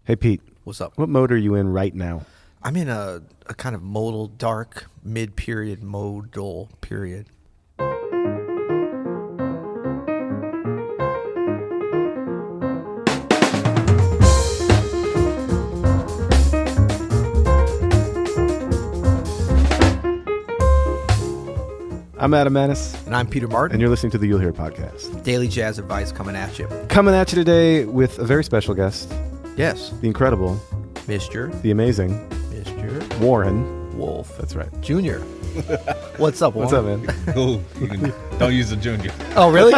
Hey, Pete. What's up? What mode are you in right now? I'm in a kind of modal, dark, mid-period, modal period. I'm Adam Maness. And I'm Peter Martin. And you're listening to the You'll Hear podcast. Daily jazz advice coming at you. Coming at you today with a very special guest. Yes. The incredible. Mr. The amazing. Mr. Warren. Wolf. That's right. Junior. What's up, Warren? What's up, man? Cool. Don't use the junior. Oh, really?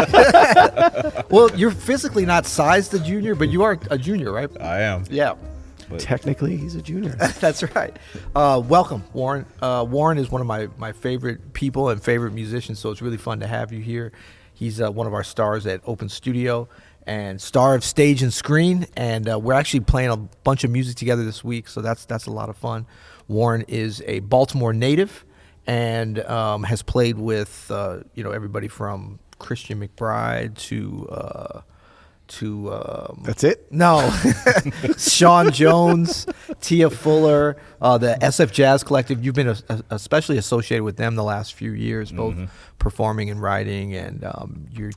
Well, you're physically not sized a junior, but you are a junior, right? I am. Yeah. But Technically, he's a junior. That's right. Welcome, Warren. Warren is one of my favorite people and favorite musicians, so it's really fun to have you here. He's one of our stars at Open Studio and star of stage and screen, and we're actually playing a bunch of music together this week, so that's a lot of fun. Warren is a Baltimore native and has played with everybody from Christian McBride to That's it? no, Sean Jones, Tia Fuller, the SF Jazz Collective. You've been especially associated with them the last few years, both performing and writing, and you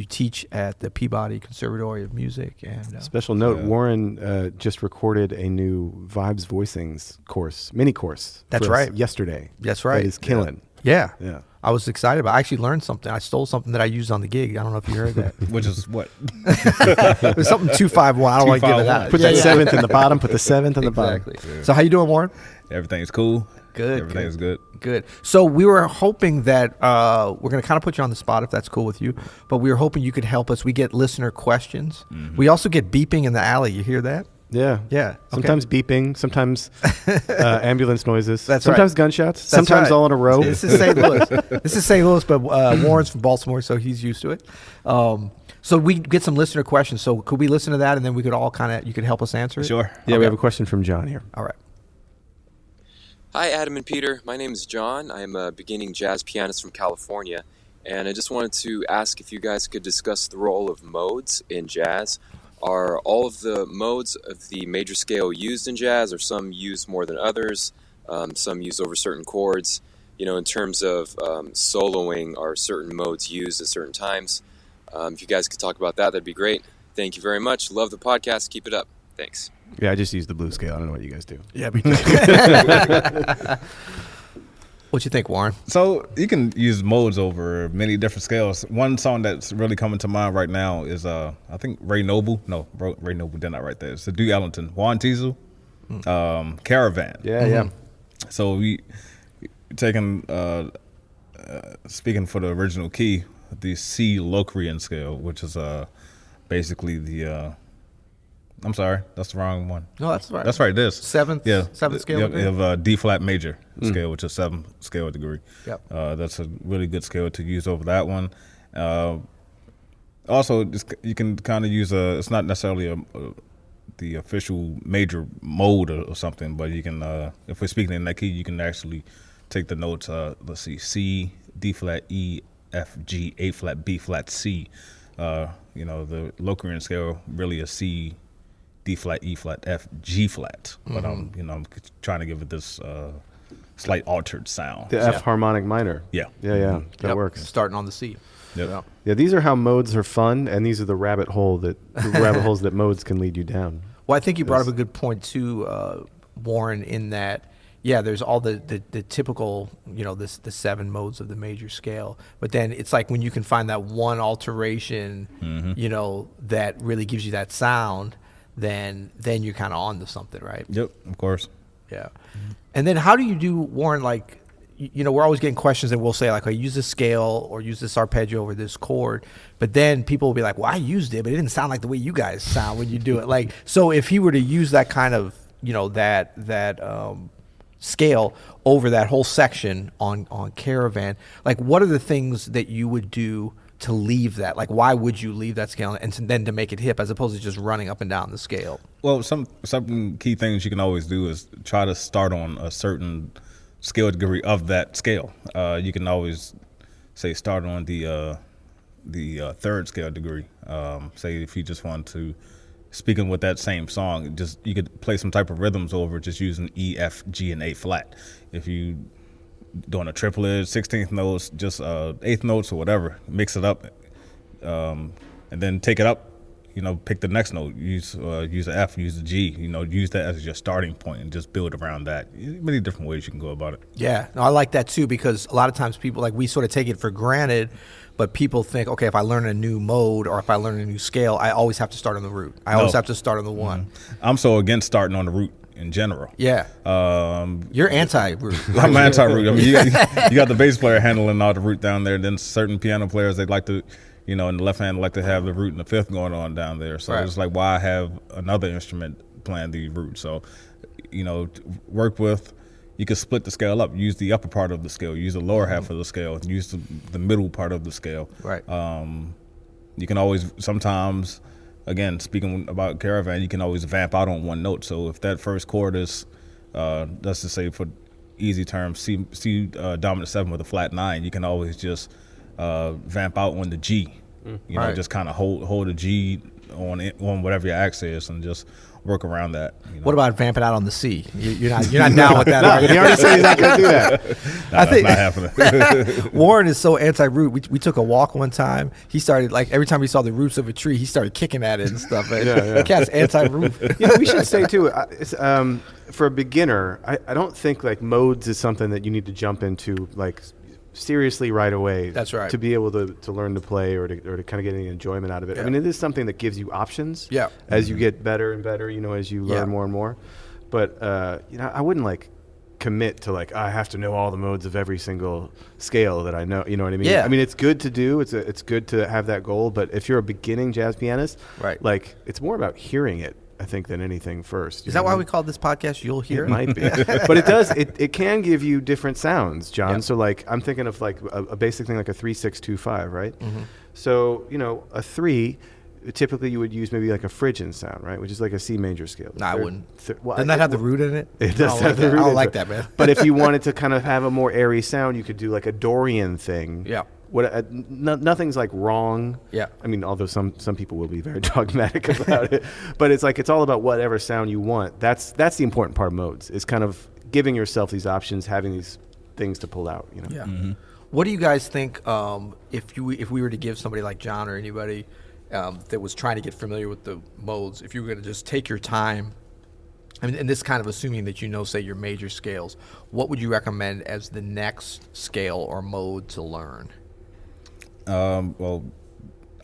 teach at the Peabody Conservatory of Music. And Special note, Warren just recorded a new Vibes Voicings mini course. That's for us right. Yesterday. That's right. That is killing. yeah. Yeah. I was excited about it. I actually learned something. I stole something that I used on the gig. I don't know if you heard that. which is what? It was something 251. I don't want to give it that. Put that seventh in the bottom. Put the seventh in the Exactly. bottom. Yeah. So how you doing, Warren? Everything's cool. Good. Everything is good. Good. So we were hoping that we're going to kind of put you on the spot if that's cool with you, but we were hoping you could help us. We get listener questions. We also get beeping in the alley. You hear that? Yeah. Yeah. Okay. Sometimes beeping, sometimes ambulance noises. That's sometimes right. gunshots, That's sometimes right. all in a row. This is St. Louis. This is St. Louis, but Warren's from Baltimore, so he's used to it. So we get some listener questions. So could we listen to that, and then we could all you could help us answer it? Sure. Yeah, we Okay. have a question from John here. All right. Hi, Adam and Peter. My name is John. I'm a beginning jazz pianist from California, and I just wanted to ask if you guys could discuss the role of modes in jazz. Are all of the modes of the major scale used in jazz, or some used more than others? Some used over certain chords? In terms of soloing, are certain modes used at certain times? If you guys could talk about that, that'd be great. Thank you very much. Love the podcast. Keep it up. Thanks. Yeah, I just use the blue scale. I don't know what you guys do. Yeah, me too. What you think, Warren? So you can use modes over many different scales. One song that's really coming to mind right now is I think Ray Noble. No, Ray Noble did not write that. It's the Duke Ellington, Juan Tizu, Caravan. Yeah, yeah. So we taking speaking for the original key, the C Locrian scale, which is basically the I'm sorry, that's the wrong one. No, that's right. That's right. This Seventh scale. You have D flat major scale, which is 7th scale degree. Yep. That's a really good scale to use over that one. Also, you can kind of use it's not necessarily the official major mode or something, but you can if we're speaking in that key, you can actually take the notes. Let's see, C, D flat, E, F, G, A flat, B flat, C. The Locrian scale really is C, D flat, E flat, F, G flat. But I'm trying to give it this slight altered sound. The F harmonic minor. Yeah. Yeah. That works. Starting on the C. Yep. Yeah. Yeah, these are how modes are fun, and these are the rabbit holes that modes can lead you down. Well, I think you brought up a good point too, Warren, in that, there's all the typical, the 7 modes of the major scale. But then it's like when you can find that one alteration, that really gives you that sound, then you're kind of on to something, right? Yep, of course. Yeah. And then how do you do, Warren, like, we're always getting questions and we'll say, like, I use this scale or use this arpeggio over this chord. But then people will be like, well, I used it, but it didn't sound like the way you guys sound when you do it. Like, so if he were to use that kind of, that scale over that whole section on Caravan, like, what are the things that you would do to leave that? Like, why would you leave that scale and then to make it hip as opposed to just running up and down the scale? Well, some key things you can always do is try to start on a certain scale degree of that scale. You can always say start on the 3rd scale degree. Say if you just want to speaking with that same song, just you could play some type of rhythms over just using E, F, G, and A flat. If you doing a triplet, 16th notes, just 8th notes or whatever, mix it up, and then take it up. Pick the next note. Use the F, use the G. Use that as your starting point and just build around that. Many different ways you can go about it. Yeah, no, I like that too, because a lot of times people, like, we sort of take it for granted, but people think, okay, if I learn a new mode or if I learn a new scale, I always have to start on the root. I always have to start on the one. I'm so against starting on the root in general. Yeah. You're anti-root. I'm anti-root. I mean, you got the bass player handling all the root down there. Then certain piano players, they like to, in the left hand, like to have the root and the fifth going on down there. So it's like, why have another instrument playing the root? So, work with, you can split the scale up. Use the upper part of the scale. Use the lower half of the scale. Use the middle part of the scale. Right. You can always, sometimes, again, speaking about Caravan, you can always vamp out on one note. So if that first chord is, let's just say for easy terms, C dominant 7 with a flat 9, you can always just vamp out on the G. Just kind of hold a G on whatever your axe is and just work around that. What about vamping out on the C? You're not down with that, are you? He already said he's not going to do that. I think that's not happening. Warren is so anti-root. We took a walk one time. He started, like, every time he saw the roots of a tree, he started kicking at it and stuff. The cat's anti-root. We should say too, for a beginner, I don't think like modes is something that you need to jump into like seriously right away. That's right. To be able to learn to play or to kind of get any enjoyment out of it. Yeah. I mean, it is something that gives you options. Yeah. As you get better and better, as you learn more and more. But I wouldn't like commit to like I have to know all the modes of every single scale that I know. You know what I mean? Yeah. I mean, it's good to do. It's good to have that goal. But if you're a beginning jazz pianist, right, like it's more about hearing it, I think, than anything first. Is that why we call this podcast You'll Hear? It might be. But it does. It can give you different sounds, John. Yep. So like I'm thinking of like a basic thing like a 3-6-2-5, right? Mm-hmm. So, a 3, typically you would use maybe like a Phrygian sound, right? Which is like a C major scale. No, I wouldn't. Doesn't that have the root in it? It does have the root. I don't like that, man. But if you wanted to kind of have a more airy sound, you could do like a Dorian thing. Yeah. Nothing's like wrong. Yeah. I mean, although some people will be very dogmatic about it, but it's all about whatever sound you want. That's the important part of modes, is kind of giving yourself these options, having these things to pull out. Yeah. Mm-hmm. What do you guys think if we were to give somebody like John or anybody that was trying to get familiar with the modes, if you were going to just take your time, and this kind of assuming that say your major scales, what would you recommend as the next scale or mode to learn? Well,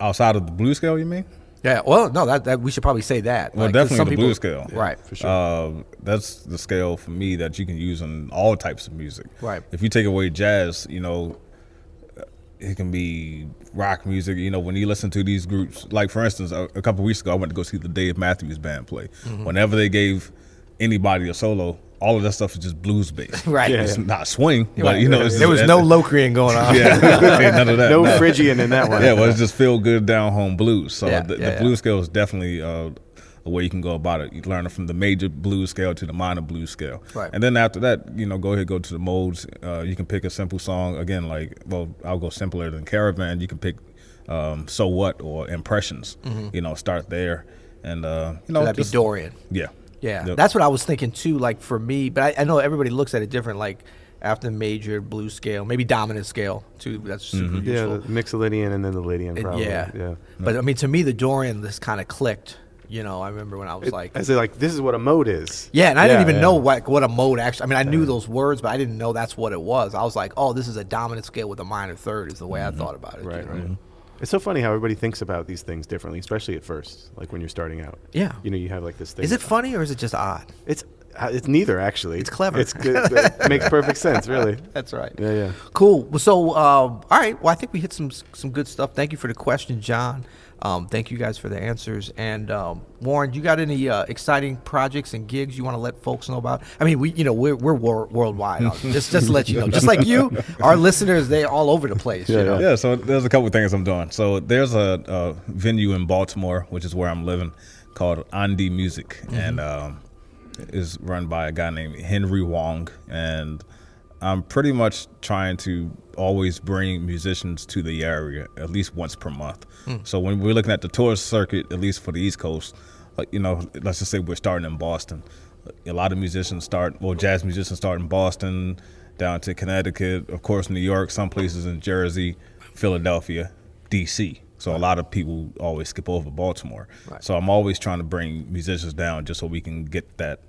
outside of the blues scale, you mean? Yeah. Well, no, that we should probably say that. Well, definitely the blues scale, right? For sure. That's the scale for me that you can use in all types of music. Right. If you take away jazz, it can be rock music. When you listen to these groups, like for instance, a couple of weeks ago, I went to go see the Dave Matthews Band play. Mm-hmm. Whenever they gave anybody a solo, all of that stuff is just blues based. Right. It's not swing, but there was no Locrian going on. Yeah, none of that. No Phrygian in that one. Yeah, well, it's just feel good down home blues. So the blues scale is definitely a way you can go about it. You learn it from the major blues scale to the minor blues scale. Right. And then after that, go to the modes. You can pick a simple song. Again, I'll go simpler than Caravan. You can pick So What or Impressions. Mm-hmm. Start there. And, so that'd be Dorian. Yeah. Yeah, That's what I was thinking too. Like for me, but I know everybody looks at it different. Like after major blues scale, maybe dominant scale too. That's super useful. Yeah, the Mixolydian and then the Lydian. Probably. Yeah. But I mean, to me, the Dorian this kind of clicked. I remember when I was I say like, this is what a mode is. Yeah, and I didn't even know what a mode actually. I mean, I knew those words, but I didn't know that's what it was. I was like, oh, this is a dominant scale with a minor third. Is the way I thought about it. Right. Right. It's so funny how everybody thinks about these things differently, especially at first, like when you're starting out. Yeah. You have like this thing. Is it funny or is it just odd? It's neither, actually. It's clever. It's good. It makes perfect sense, really. That's right. Yeah. Cool. So, all right. Well, I think we hit some good stuff. Thank you for the question, John. Thank you guys for the answers. And Warren, you got any exciting projects and gigs you want to let folks know about? I mean, we're worldwide. just to let you know, just like you, our listeners, they're all over the place. Yeah. So there's a couple of things I'm doing. So there's a venue in Baltimore, which is where I'm living, called Andy Music, and is run by a guy named Henry Wong, and I'm pretty much trying to always bring musicians to the area at least once per month. So when we're looking at the tour circuit, at least for the East Coast, let's just say we're starting in Boston. A lot of jazz musicians start in Boston, down to Connecticut, of course, New York, some places in Jersey, Philadelphia, D.C. So a lot of people always skip over Baltimore. Right. So I'm always trying to bring musicians down just so we can get that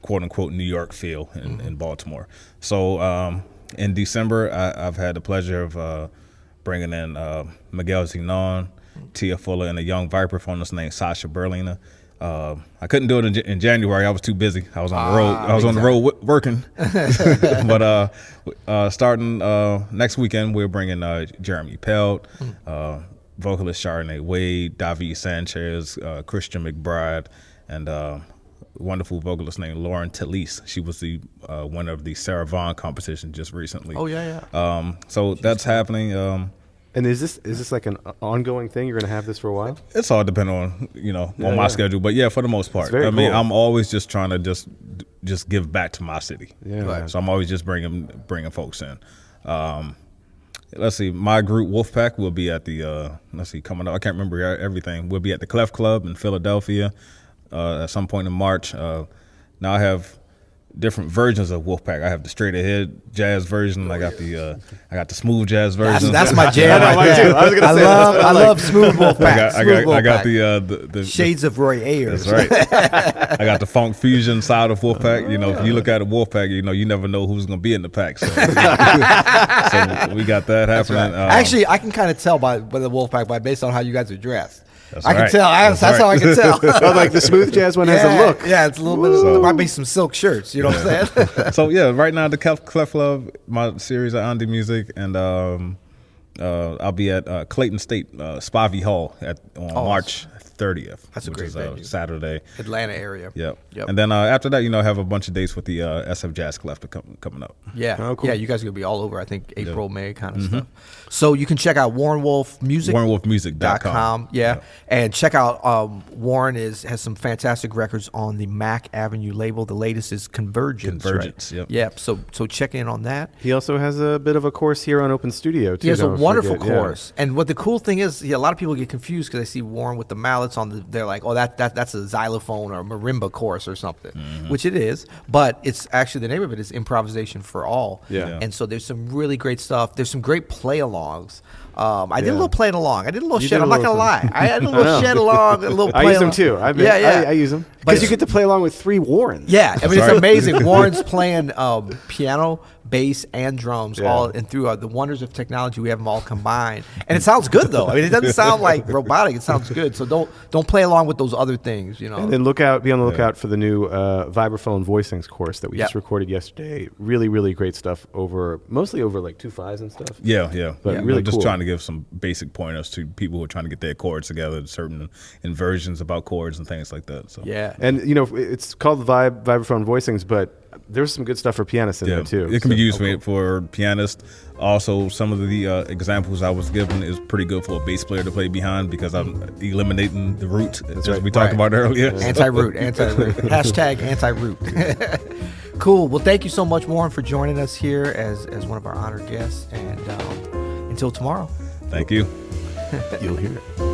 quote unquote New York feel in Baltimore. So in December, I've had the pleasure of bringing in Miguel Zenon, Tia Fuller, and a young vibraphonist named Sasha Berliner. I couldn't do it in January. I was too busy. I was on the road. I was on the road working. But starting next weekend, we're bringing Jeremy Pelt, vocalist Chardonnay Wade, David Sanchez, Christian McBride, and wonderful vocalist named Lauren Talise. She was the winner of the Sarah Vaughan competition just recently. Oh yeah. So that's happening. And is this like an ongoing thing? You're going to have this for a while? It's all depending on on my schedule, but yeah, for the most part, very mean, cool. I'm always just trying to just give back to my city. Yeah. Right. So I'm always just bringing folks in. Let's see, my group Wolfpack will be at the coming up. I can't remember everything. We'll be at the Clef Club in Philadelphia at some point in March. Now I have different versions of Wolfpack. I have the straight ahead jazz version. I got the smooth jazz version. That's my jam. I know, mine too. I was gonna say I love smooth Wolfpack. I got Wolfpack. the Shades of Roy Ayers. That's right. I got the funk fusion side of Wolfpack. If you look at a Wolfpack, you never know who's going to be in the pack. So, so we got that happening. Right. Actually, I can kind of tell by the Wolfpack based on how you guys are dressed. That's I can right. tell. That's right. how I can tell. Oh, like the smooth jazz one has a look. Yeah, it's a little bit. There might be some silk shirts. You know what I'm saying? So yeah, right now the Clef Club, my series of indie music, and I'll be at Clayton State Spivey Hall on March 30th. That's a which great is venue. Saturday. Atlanta area. Yep. Yep. And then after that, I have a bunch of dates with the SF Jazz Collective coming up. Yeah. Oh, cool. Yeah, you guys are going to be all over, I think, April, May kind of stuff. So you can check out Warren Wolf Music. WarrenWolfMusic.com. Yeah. And check out Warren has some fantastic records on the Mac Avenue label. The latest is Convergence. Convergence, right? yep. Yeah. So check in on that. He also has a bit of a course here on Open Studio, too. He has a don't wonderful forget. Yeah. course. And what the cool thing is, a lot of people get confused because they see Warren with the mallets they're like, oh, that's a xylophone or a marimba course or something, which it is. But it's actually, the name of it is Improvisation for All. Yeah. And so there's some really great stuff. There's some great play-alongs. I did a little playing along. I did a little You shed. did a I'm not little gonna lie. I had a little shed along, a little play I use them along. too. I use them But because you get to play along with 3 Warrens. Yeah, I mean, it's right. amazing. Warren's playing piano, bass, and drums, Yeah. all and through the wonders of technology, we have them all combined, and it sounds good though. I mean, it doesn't sound like robotic; it sounds good. So don't play along with those other things, And then be on the lookout for the new vibraphone voicings course that we just recorded yesterday. Really, really great stuff mostly over like 2/5s and stuff. Yeah. But really I'm just cool. trying to give some basic pointers to people who are trying to get their chords together, certain inversions about chords and things like that. So Yeah. And it's called vibraphone voicings, but there's some good stuff for pianists in there too. It can be used for pianists. Also, some of the examples I was given is pretty good for a bass player to play behind because I'm eliminating the root, as right. we talked about earlier. Anti-root. Hashtag anti-root. Cool. Well, thank you so much, Warren, for joining us here as one of our honored guests. And until tomorrow. Thank you. You'll hear it.